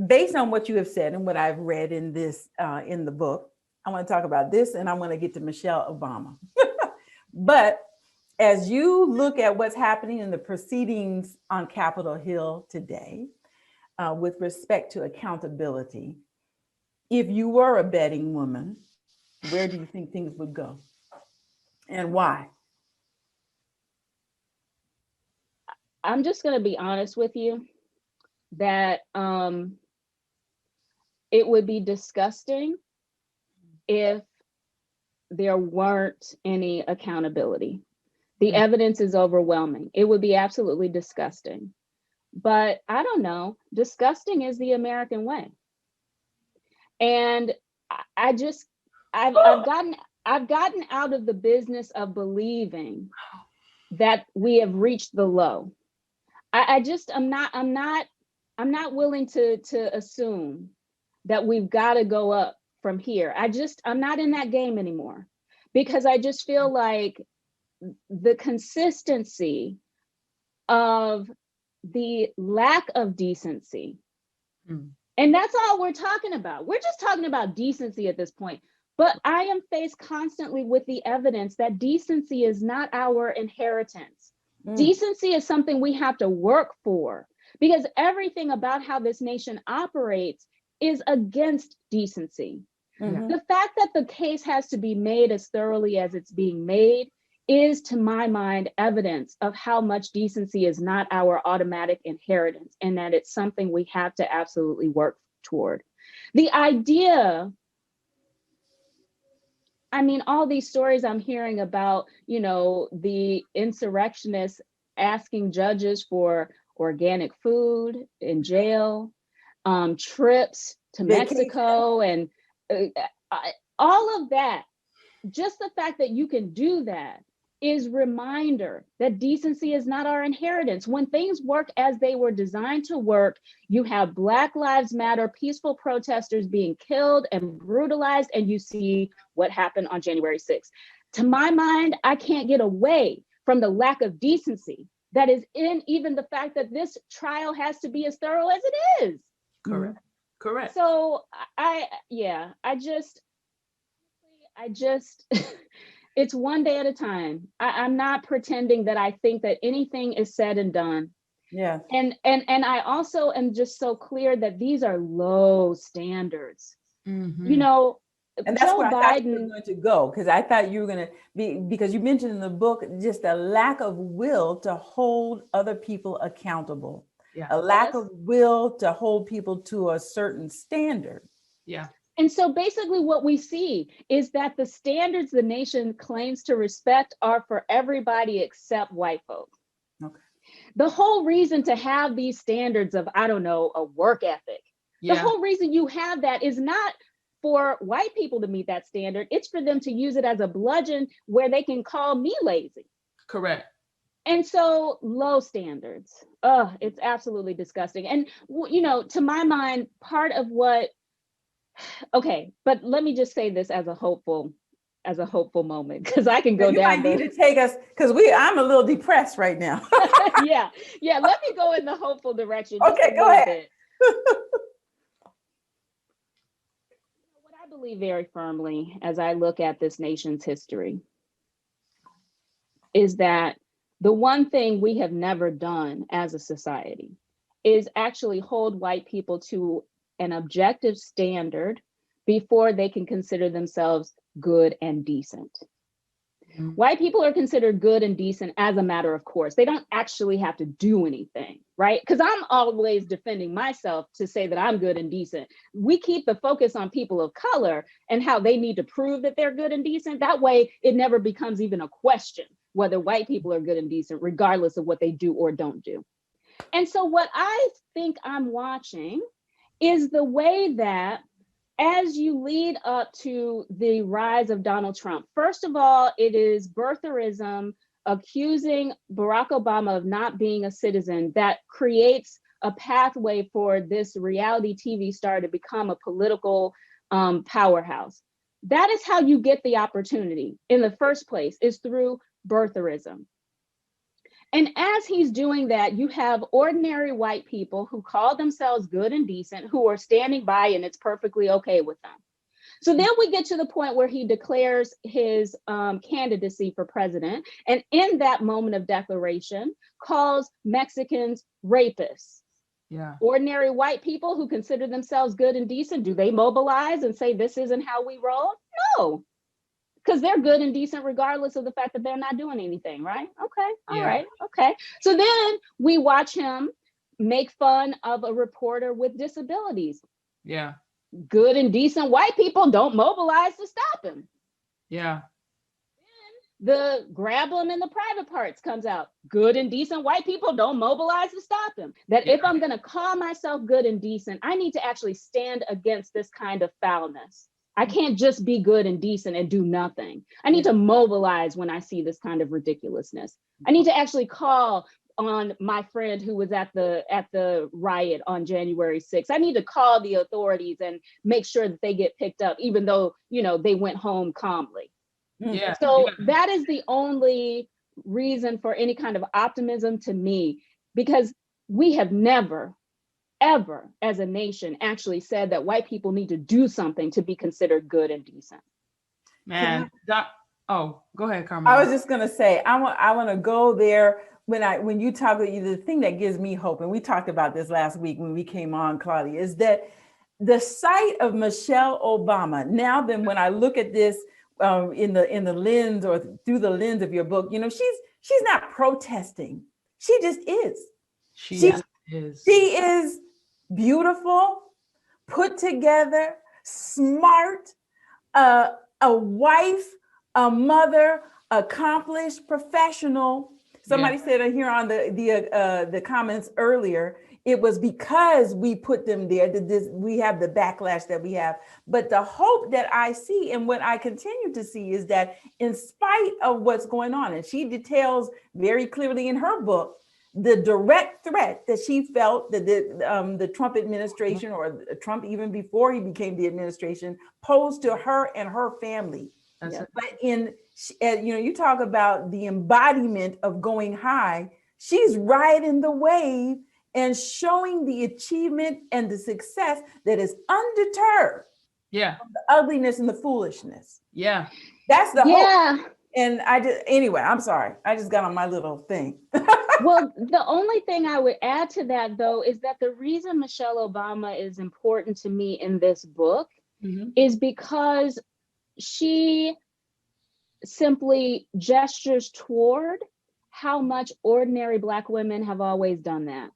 based on what you have said and what I've read in this, in the book, I want to talk about this, and I want to get to Michelle Obama. But as you look at what's happening in the proceedings on Capitol Hill today, with respect to accountability, if you were a betting woman, where do you think things would go? And why? I'm just going to be honest with you that it would be disgusting if there weren't any accountability. The evidence is overwhelming. It would be absolutely disgusting. But I don't know, disgusting is the American way. And I've gotten out of the business of believing that we have reached the low. I'm not willing to assume that we've got to go up from here. I'm not in that game anymore, because I just feel like the consistency of the lack of decency And that's all we're talking about. We're just talking about decency at this point. But I am faced constantly with the evidence that decency is not our inheritance. Decency is something we have to work for, because everything about how this nation operates is against decency. The fact that the case has to be made as thoroughly as it's being made is, to my mind, evidence of how much decency is not our automatic inheritance, and that it's something we have to absolutely work toward. The idea, I mean, all these stories I'm hearing about, you know, the insurrectionists asking judges for organic food in jail, trips to Mexico, and all of that, just the fact that you can do that is reminder that decency is not our inheritance. When things work as they were designed to work, you have Black Lives Matter peaceful protesters being killed and brutalized, and you see what happened on January 6th. To my mind, I can't get away from the lack of decency that is in even the fact that this trial has to be as thorough as it is. Correct. Correct. So I just it's one day at a time. I'm not pretending that I think that anything is said and done. Yeah. And I also am just so clear that these are low standards. You know, and that's Joe where I thought you Biden were going to go, because I thought you were going to be, because you mentioned in the book just a lack of will to hold other people accountable. Yeah. A lack of will to hold people to a certain standard. Yeah. And so basically what we see is that the standards the nation claims to respect are for everybody except white folk. Okay. The whole reason to have these standards of, I don't know, a work ethic, the whole reason you have that is not for white people to meet that standard. It's for them to use it as a bludgeon where they can call me lazy. Correct. And so low standards, it's absolutely disgusting. And, you know, to my mind, part of what, okay, but let me just say this as a hopeful moment, because I can go you down. Might need to take us, because I'm a little depressed right now. yeah. Let me go in the hopeful direction. Okay, go ahead. What I believe very firmly as I look at this nation's history is that the one thing we have never done as a society is actually hold white people to an objective standard before they can consider themselves good and decent. White people are considered good and decent as a matter of course. They don't actually have to do anything, right? Because I'm always defending myself to say that I'm good and decent. We keep the focus on people of color and how they need to prove that they're good and decent. That way, it never becomes even a question whether white people are good and decent, regardless of what they do or don't do. And so what I think I'm watching is the way that as you lead up to the rise of Donald Trump, first of all, it is birtherism accusing Barack Obama of not being a citizen that creates a pathway for this reality TV star to become a political powerhouse. That is how you get the opportunity in the first place, is through birtherism. And as he's doing that, you have ordinary white people who call themselves good and decent, who are standing by, and it's perfectly okay with them. So then we get to the point where he declares his candidacy for president. And in that moment of declaration, calls Mexicans rapists. Yeah. Ordinary white people who consider themselves good and decent, do they mobilize and say, this isn't how we roll? No. Because they're good and decent regardless of the fact that they're not doing anything, right? Okay, all right, okay. So then we watch him make fun of a reporter with disabilities. Yeah. Good and decent white people don't mobilize to stop him. Yeah. Then the grab him in the private parts comes out. Good and decent white people don't mobilize to stop him. That if I'm gonna call myself good and decent, I need to actually stand against this kind of foulness. I can't just be good and decent and do nothing. I need to mobilize when I see this kind of ridiculousness. I need to actually call on my friend who was at the riot on January 6th. I need to call the authorities and make sure that they get picked up, even though, you know, they went home calmly. Yeah. So that is the only reason for any kind of optimism to me, because we have never ever as a nation actually said that white people need to do something to be considered good and decent. Man, oh, go ahead, Carmen. I was just gonna say, I want to go there when you talk about the thing that gives me hope, and we talked about this last week when we came on, Claudia, is that the sight of Michelle Obama. Now, then, when I look at this in the lens or through the lens of your book, you know, she's not protesting. She just is. She is beautiful, put together, smart, a wife, a mother, accomplished professional. Somebody said here on the comments earlier, it was because we put them there that we have the backlash that we have. But the hope that I see and what I continue to see is that in spite of what's going on, and she details very clearly in her book, the direct threat that she felt that the Trump administration, or Trump even before he became the administration, posed to her and her family. But you talk about the embodiment of going high. She's riding the wave and showing the achievement and the success that is undeterred. From the ugliness and the foolishness. That's the hope. And anyway, I'm sorry. I just got on my little thing. Well, the only thing I would add to that, though, is that the reason Michelle Obama is important to me in this book is because she simply gestures toward how much ordinary Black women have always done that.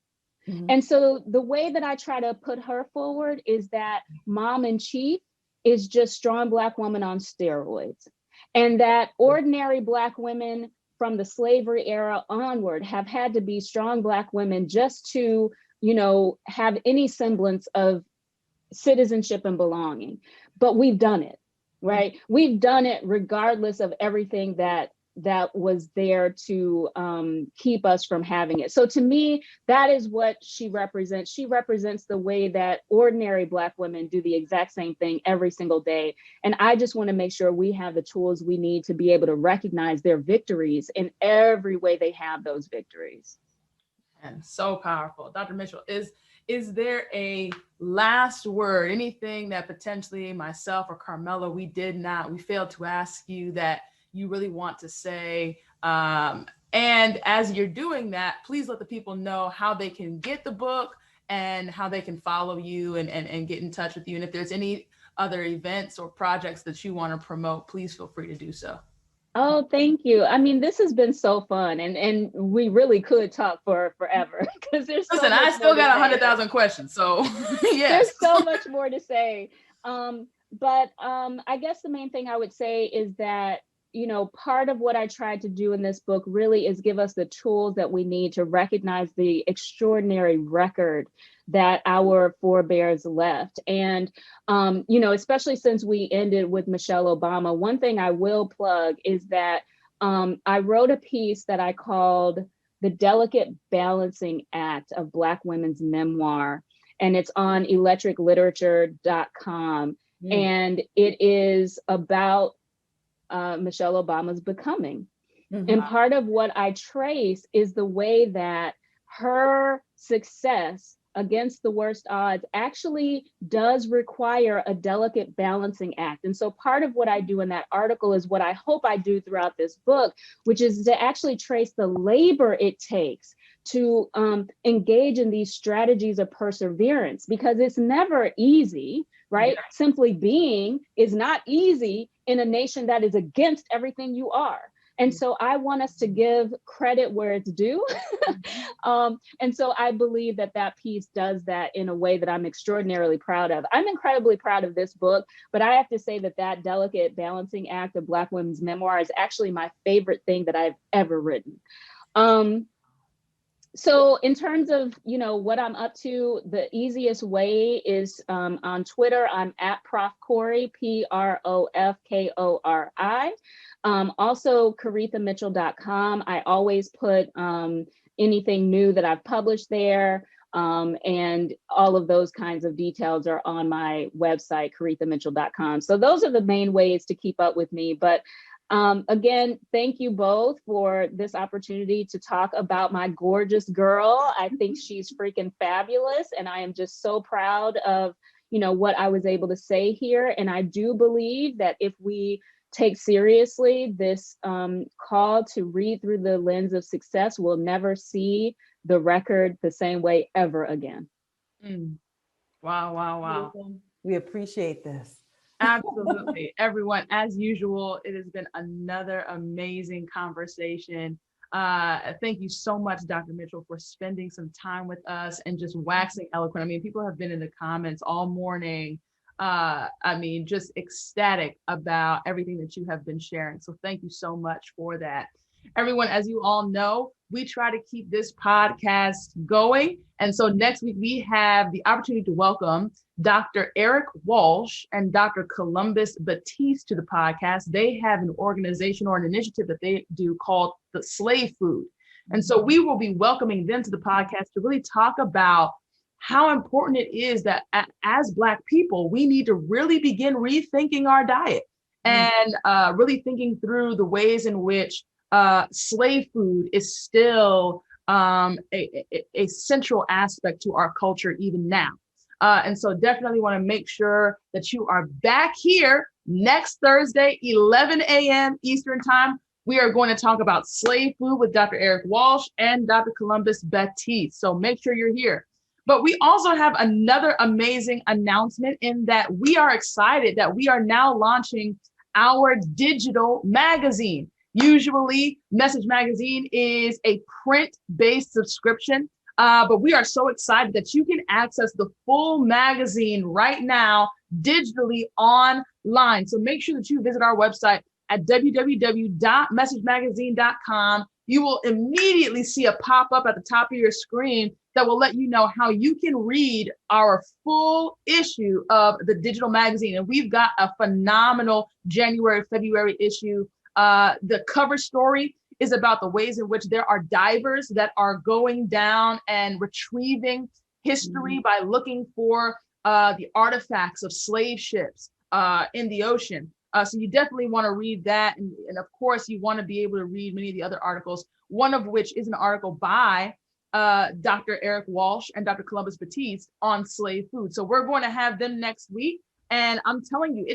And so the way that I try to put her forward is that mom in chief is just strong Black woman on steroids. And that ordinary Black women from the slavery era onward have had to be strong Black women just to, have any semblance of citizenship and belonging. But we've done it, right? We've done it regardless of everything that was there to keep us from having it. So to me, that is what she represents. She represents the way that ordinary Black women do the exact same thing every single day. And I just want to make sure we have the tools we need to be able to recognize their victories in every way they have those victories. And so powerful. Dr. Mitchell, is there a last word, anything that potentially myself or Carmela, we failed to ask you that you really want to say? And as you're doing that, please let the people know how they can get the book and how they can follow you and get in touch with you. And if there's any other events or projects that you want to promote, please feel free to do so. Oh, thank you. I mean, this has been so fun, and we really could talk for forever because there's so Listen, I still got 100,000 questions, so yes. There's so much more to say. But I guess the main thing I would say is that, part of what I tried to do in this book really is give us the tools that we need to recognize the extraordinary record that our forebears left. And, especially since we ended with Michelle Obama, one thing I will plug is that I wrote a piece that I called The Delicate Balancing Act of Black Women's Memoir, and it's on electricliterature.com. And it is about Michelle Obama's becoming. And part of what I trace is the way that her success against the worst odds actually does require a delicate balancing act. And so part of what I do in that article is what I hope I do throughout this book, which is to actually trace the labor it takes to engage in these strategies of perseverance, because it's never easy, right? Yeah. Simply being is not easy in a nation that is against everything you are. And so I want us to give credit where it's due. And so I believe that piece does that in a way that I'm extraordinarily proud of. I'm incredibly proud of this book, but I have to say that delicate balancing act of Black women's memoir is actually my favorite thing that I've ever written. So in terms of, what I'm up to, the easiest way is on Twitter. I'm at Prof. Kori, PROFKORI. Also KarithaMitchell.com. I always put anything new that I've published there. And all of those kinds of details are on my website, KarithaMitchell.com. So those are the main ways to keep up with me. But Again, thank you both for this opportunity to talk about my gorgeous girl. I think she's freaking fabulous, and I am just so proud of, what I was able to say here. And I do believe that if we take seriously this call to read through the lens of success, we'll never see the record the same way ever again. Wow, wow, wow. We appreciate this. Absolutely. Everyone, as usual, it has been another amazing conversation. Thank you so much, Dr. Mitchell, for spending some time with us and just waxing eloquent. I mean, people have been in the comments all morning. Just ecstatic about everything that you have been sharing. So thank you so much for that. Everyone, as you all know, we try to keep this podcast going. And so next week, we have the opportunity to welcome Dr. Eric Walsh and Dr. Columbus Batiste to the podcast. They have an organization or an initiative that they do called the Slave Food. And so we will be welcoming them to the podcast to really talk about how important it is that as Black people, we need to really begin rethinking our diet and really thinking through the ways in which slave food is still a central aspect to our culture even now. And so definitely want to make sure that you are back here next Thursday, 11 a.m. Eastern time. We are going to talk about slave food with Dr. Eric Walsh and Dr. Columbus Batiste. So make sure you're here. But we also have another amazing announcement in that we are excited that we are now launching our digital magazine. Usually, Message Magazine is a print-based subscription, but we are so excited that you can access the full magazine right now digitally online. So make sure that you visit our website at www.messagemagazine.com. You will immediately see a pop-up at the top of your screen that will let you know how you can read our full issue of the digital magazine. And we've got a phenomenal January, February issue. The cover story is about the ways in which there are divers that are going down and retrieving history by looking for the artifacts of slave ships in the ocean. So you definitely want to read that. And of course, you want to be able to read many of the other articles, one of which is an article by Dr. Eric Walsh and Dr. Columbus Batiste on slave food. So we're going to have them next week. And I'm telling you,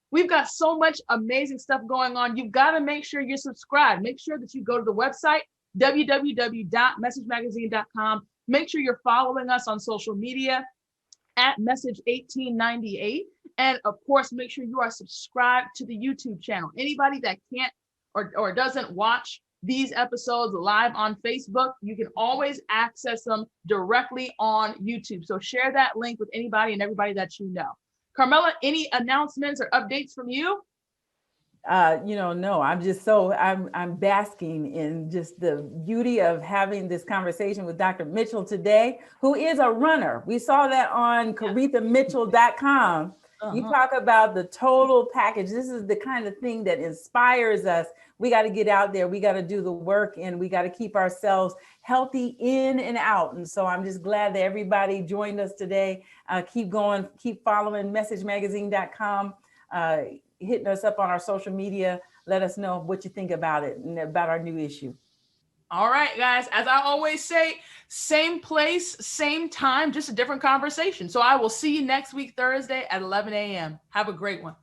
we've got so much amazing stuff going on. You've got to make sure you're subscribed. Make sure that you go to the website, www.messagemagazine.com. Make sure you're following us on social media at Message1898. And of course, make sure you are subscribed to the YouTube channel. Anybody that can't or doesn't watch these episodes live on Facebook, you can always access them directly on YouTube. So share that link with anybody and everybody that you know. Carmela, any announcements or updates from you? No, I'm basking in just the beauty of having this conversation with Dr. Mitchell today, who is a runner. We saw that on KarithaMitchell.com. You talk about the total package. This is the kind of thing that inspires us. We got to get out there. We got to do the work, and we got to keep ourselves healthy in and out. And so I'm just glad that everybody joined us today. Keep going, keep following messagemagazine.com, hitting us up on our social media. Let us know what you think about it and about our new issue. All right, guys, as I always say, same place, same time, just a different conversation. So I will see you next week, Thursday at 11 a.m. Have a great one.